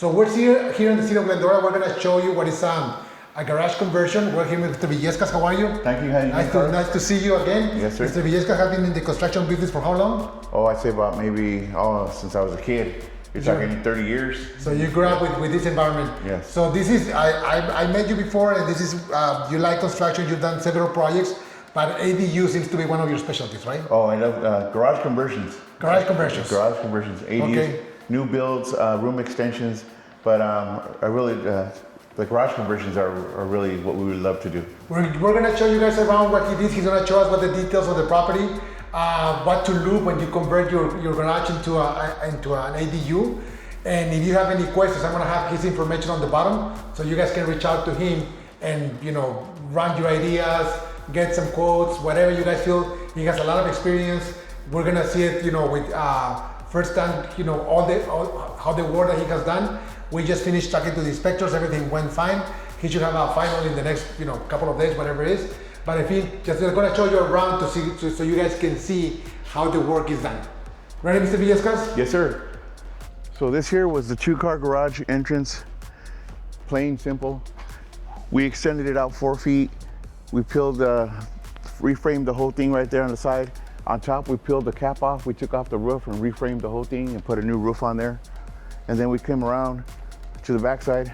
So we're here in the city of Glendora. We're gonna show you what is a garage conversion. We're here with Mr. Villescas. How are you? Thank you. How you doing? Nice to see you again. Yes, sir. Mr. Villescas has been in the construction business for how long? Oh, I'd say about maybe since I was a kid. You're talking 30 years. So you grew up with this environment. Yes. So this is I met you before, and this is you like construction. You've done several projects, but ADU seems to be one of your specialties, right? Oh, I love garage conversions. Garage conversions. Garage conversions. ADUs, Okay. new builds, room extensions. But I really the garage conversions are really what we would love to do. We're gonna show you guys around what he did. He's gonna show us what the details of the property, what to look when you convert your garage into an ADU. And if you have any questions, I'm gonna have his information on the bottom, so you guys can reach out to him and run your ideas, get some quotes, whatever you guys feel. He has a lot of experience. We're gonna see it, with first time, all how the work that he has done. We just finished talking to the inspectors. Everything went fine. He should have a final in the next, couple of days, whatever it is. But if he just gonna show you around so you guys can see how the work is done. Ready, Mr. Villescas? Yes, sir. So this here was the 2-car garage entrance. Plain, simple. We extended it out 4 feet. We reframed the whole thing right there on the side. On top, we peeled the cap off. We took off the roof and reframed the whole thing and put a new roof on there. And then we came around to the backside.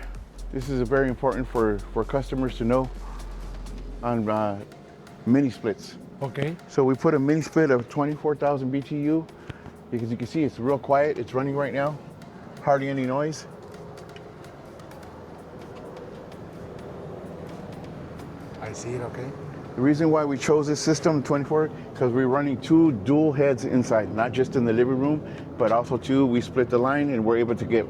This is very important for customers to know on mini splits. Okay. So we put a mini split of 24,000 BTU. Because you can see it's real quiet. It's running right now. Hardly any noise. I see it, okay. The reason why we chose this system, 24, because we're running 2 dual heads inside, not just in the living room, but also we split the line and we're able to get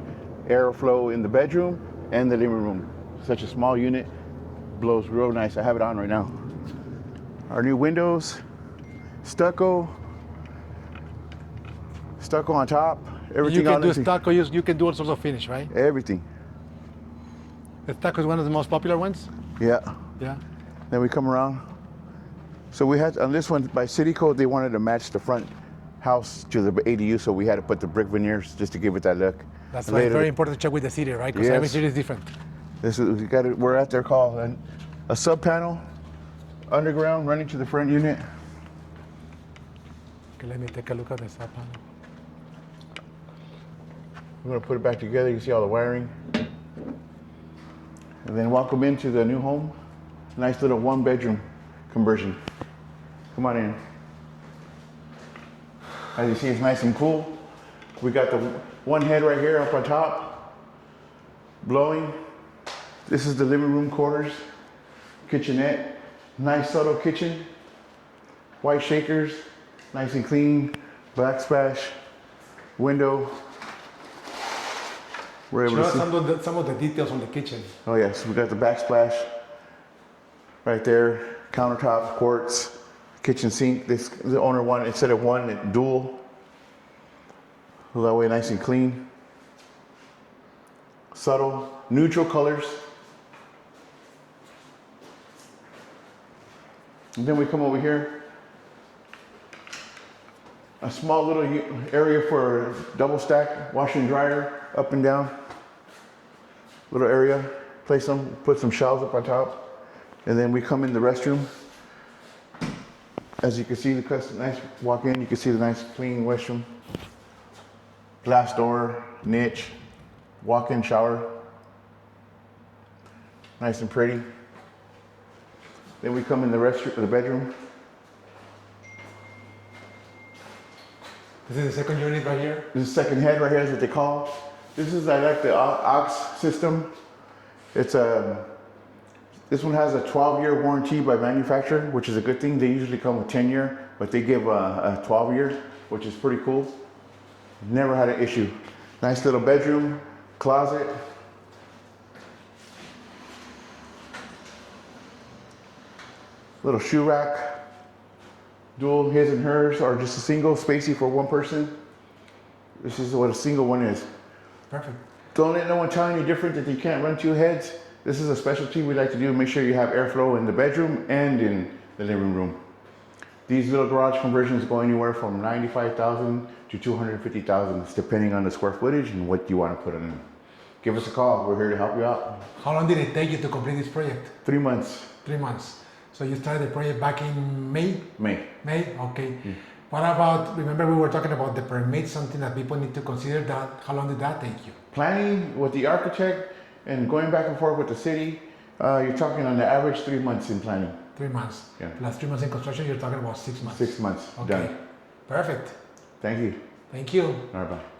airflow in the bedroom and the living room. Such a small unit, blows real nice. I have it on right now. Our new windows, stucco on top, everything. You can do stucco, you can do all sorts of finish, right? Everything. The stucco is one of the most popular ones? Yeah. Yeah. Then we come around. So we had, on this one, by city code, they wanted to match the front house to the ADU, so we had to put the brick veneers just to give it that look. That's why it's very important to check with the city, right? Because every city is different. We're at their call. And a sub panel, underground, running to the front unit. Okay, let me take a look at the sub panel. We're gonna put it back together. You can see all the wiring. And then welcome into the new home. Nice little 1-bedroom conversion. Come on in. As you see, it's nice and cool. We got the one head right here up on top, blowing. This is the living room quarters, kitchenette. Nice subtle kitchen. White shakers, nice and clean. Backsplash, window. We're able to see some of the details on the kitchen. Oh yes, we got the backsplash right there, countertop, quartz, kitchen sink. The owner wanted, instead of one, dual. So that way nice and clean. Subtle, neutral colors. And then we come over here. A small little area for double stack, washer and dryer, up and down. Little area, put some shelves up on top. And then we come in the restroom. As you can see, nice walk in, you can see the nice clean restroom. Glass door, niche, walk-in shower. Nice and pretty. Then we come in the bedroom. This is the second unit right here? This is the second head right here, is what they call. This is, I like the aux system. This one has a 12-year warranty by manufacturer, which is a good thing. They usually come with 10-year, but they give a 12-year, which is pretty cool. Never had an issue. Nice little bedroom, closet. Little shoe rack. Dual his and hers, or just a single spacey for one person. This is what a single one is. Perfect. Don't let no one tell you different that you can't run 2 heads. This is a specialty we like to do. Make sure you have airflow in the bedroom and in the living room. These little garage conversions go anywhere from $95,000 to $250,000, depending on the square footage and what you want to put in them. give us a call. We're here to help you out. How long did it take you to complete this project? 3 months. 3 months. So you started the project back in May? May. May? Okay. What about, remember we were talking about the permit, something that people need to consider. That how long did that take you? Planning with the architect and going back and forth with the city, you're talking on the average 3 months in planning. 3 months. Yeah. Plus 3 months in construction, you're talking about 6 months. 6 months. Okay. Done. Perfect. Thank you. Thank you. All right, bye.